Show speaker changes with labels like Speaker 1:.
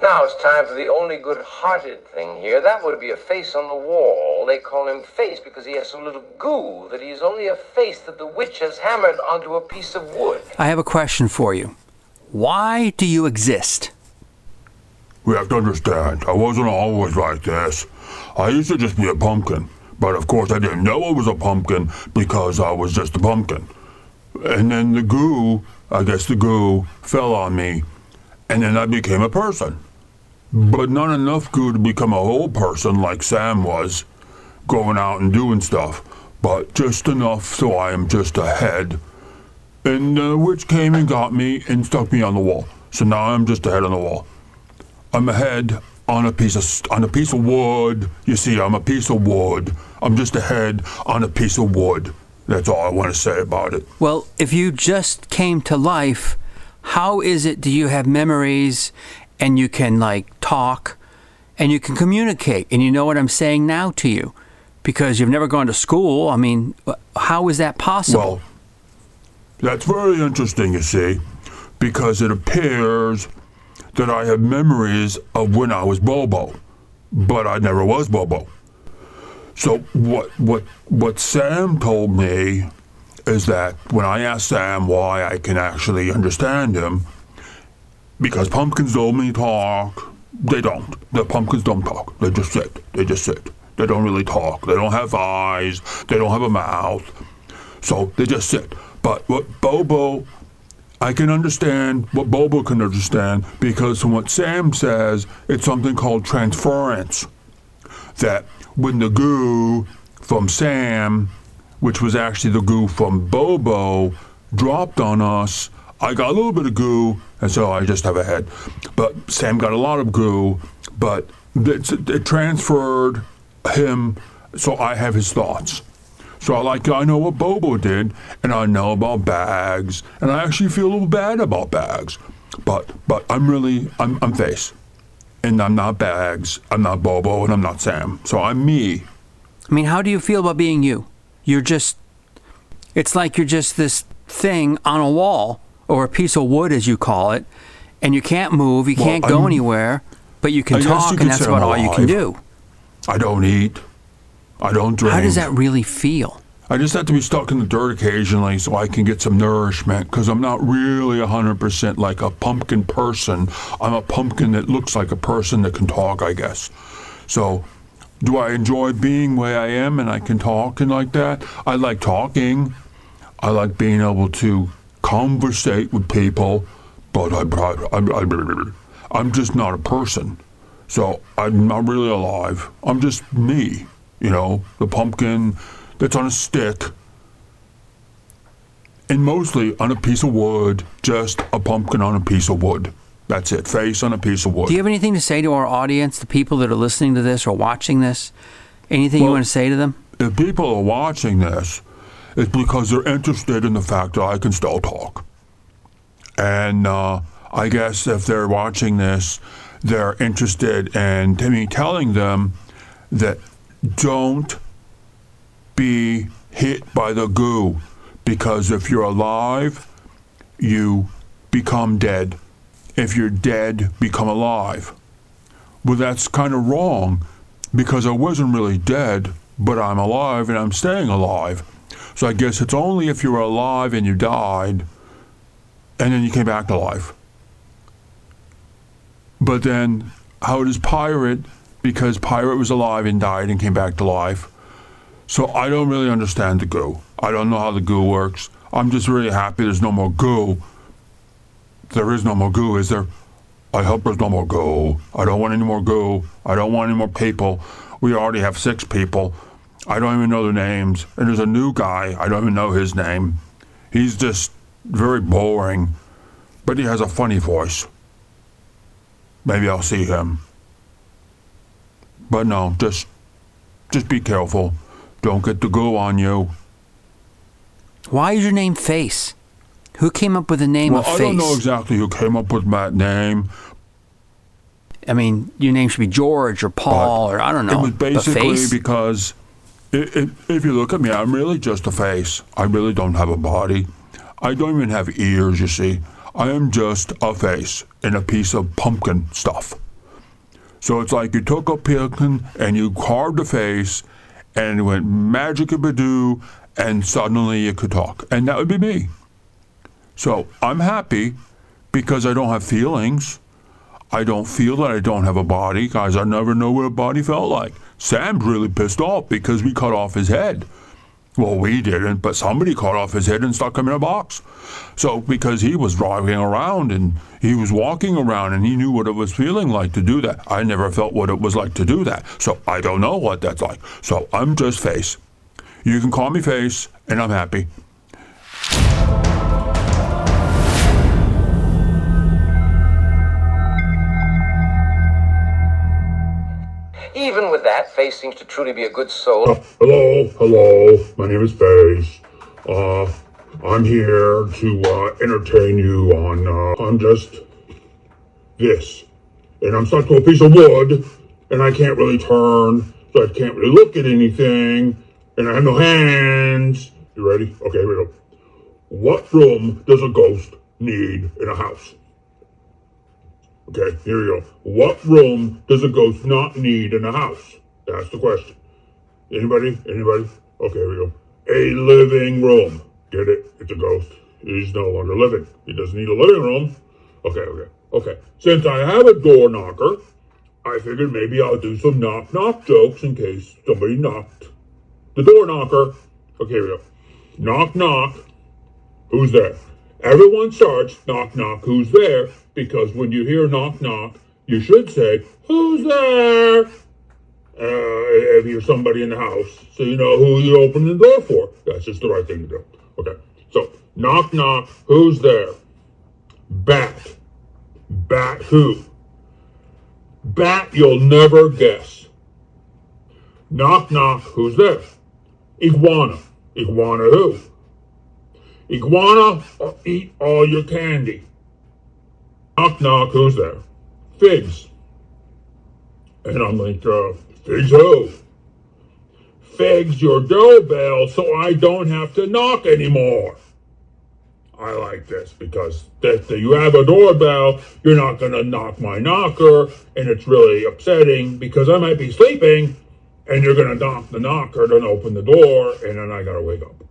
Speaker 1: Now it's time for the only good-hearted thing here. That would be a face on the wall. They call him Face because he has so little goo that he's only a face that the witch has hammered onto a piece of wood.
Speaker 2: I have a question for you. Why do you exist?
Speaker 3: We have to understand, I wasn't always like this. I used to just be a pumpkin. But of course I didn't know I was a pumpkin because I was just a pumpkin. And then the goo fell on me. And then I became a person. But not enough goo to become a whole person like Sam was, going out and doing stuff. But just enough so I am just a head. And the witch came and got me and stuck me on the wall. So now I'm just a head on the wall. I'm a head on a piece of wood. You see, I'm a piece of wood. I'm just a head on a piece of wood. That's all I want to say about it.
Speaker 2: Well, if you just came to life, how is it do you have memories and you can talk and you can communicate and you know what I'm saying now to you? Because you've never gone to school. I mean, how is that possible?
Speaker 3: Well, that's very interesting, you see, because it appears that I have memories of when I was Bobo, but I never was Bobo. So what Sam told me is that when I asked Sam why I can actually understand him, because pumpkins don't talk, they don't. The pumpkins don't talk. They just sit. They don't really talk. They don't have eyes. They don't have a mouth. So they just sit. But what Bobo, I can understand what Bobo can understand because from what Sam says, it's something called transference. That when the goo from Sam, which was actually the goo from Bobo, dropped on us, I got a little bit of goo, and so I just have a head. But Sam got a lot of goo, but it transferred him, so I have his thoughts. So I know what Bobo did, and I know about bags, and I actually feel a little bad about bags. But I'm Face. And I'm not Bags, I'm not Bobo, and I'm not Sam. So I'm me.
Speaker 2: I mean, how do you feel about being you? It's like you're just this thing on a wall, or a piece of wood as you call it, and you can't move, you can't go anywhere, but you can talk, and that's about all you can do.
Speaker 3: I don't eat. I don't drink.
Speaker 2: How does that really feel?
Speaker 3: I just have to be stuck in the dirt occasionally so I can get some nourishment, because I'm not really 100% like a pumpkin person. I'm a pumpkin that looks like a person that can talk, I guess. So, do I enjoy being the way I am and I can talk and like that? I like talking. I like being able to conversate with people, but I'm just not a person. So, I'm not really alive. I'm just me, the pumpkin that's on a stick, and mostly on a piece of wood, just a pumpkin on a piece of wood. That's it, face on a piece of wood.
Speaker 2: Do you have anything to say to our audience, the people that are listening to this or watching this? Anything you want to say to them?
Speaker 3: If people are watching this, it's because they're interested in the fact that I can still talk. And I guess if they're watching this, they're interested in me telling them that don't be hit by the goo, because if you're alive, you become dead. If you're dead, become alive. Well, that's kind of wrong, because I wasn't really dead, but I'm alive and I'm staying alive. So I guess it's only if you were alive and you died, and then you came back to life. But then, how does Pirate, because Pirate was alive and died and came back to life, so I don't really understand the goo. I don't know how the goo works. I'm just really happy there's no more goo. There is no more goo, is there? I hope there's no more goo. I don't want any more goo. I don't want any more people. We already have 6 people. I don't even know their names. And there's a new guy. I don't even know his name. He's just very boring. But he has a funny voice. Maybe I'll see him. But no, just be careful. Don't get the goo on you.
Speaker 2: Why is your name Face? Who came up with the name of Face?
Speaker 3: I don't know exactly who came up with that name.
Speaker 2: I mean, your name should be George or Paul or I don't know.
Speaker 3: It was basically because if you look at me, I'm really just a face. I really don't have a body. I don't even have ears, you see. I am just a face in a piece of pumpkin stuff. So it's like you took a pumpkin and you carved a face and it went magic-a-badoo and suddenly you could talk. And that would be me. So I'm happy because I don't have feelings. I don't feel that I don't have a body, guys. I never know what a body felt like. Sam's really pissed off because we cut off his head. Well, we didn't, but somebody cut off his head and stuck him in a box. So, because he was driving around and he was walking around and he knew what it was feeling like to do that. I never felt what it was like to do that. So, I don't know what that's like. So, I'm just Face. You can call me Face, and I'm happy.
Speaker 1: Even with that, Face seems to truly be a good soul.
Speaker 3: Hello. My name is Face. I'm here to entertain you on just this. And I'm stuck to a piece of wood, and I can't really turn, so I can't really look at anything, and I have no hands. You ready? Okay, here we go. What room does a ghost need in a house? Okay, here we go. What room does a ghost not need in a house? That's the question. Anybody? Okay, here we go. A living room. Get it? It's a ghost. He's no longer living. He doesn't need a living room. Okay. Since I have a door knocker, I figured maybe I'll do some knock-knock jokes in case somebody knocked. The door knocker. Okay, here we go. Knock, knock. Who's there? Everyone starts knock, knock, who's there? Because when you hear knock, knock, you should say, who's there? If you're somebody in the house, so you know who you open the door for. That's just the right thing to do. Okay, so knock, knock, who's there? Bat. Bat who? Bat you'll never guess. Knock, knock, who's there? Iguana. Iguana who? Iguana eat all your candy. Knock, knock, who's there? Figs. And I'm like, Figs who? Figs your doorbell so I don't have to knock anymore. I like this because if you have a doorbell, you're not going to knock my knocker, and it's really upsetting because I might be sleeping, and you're going to knock the knocker, then open the door, and then I got to wake up.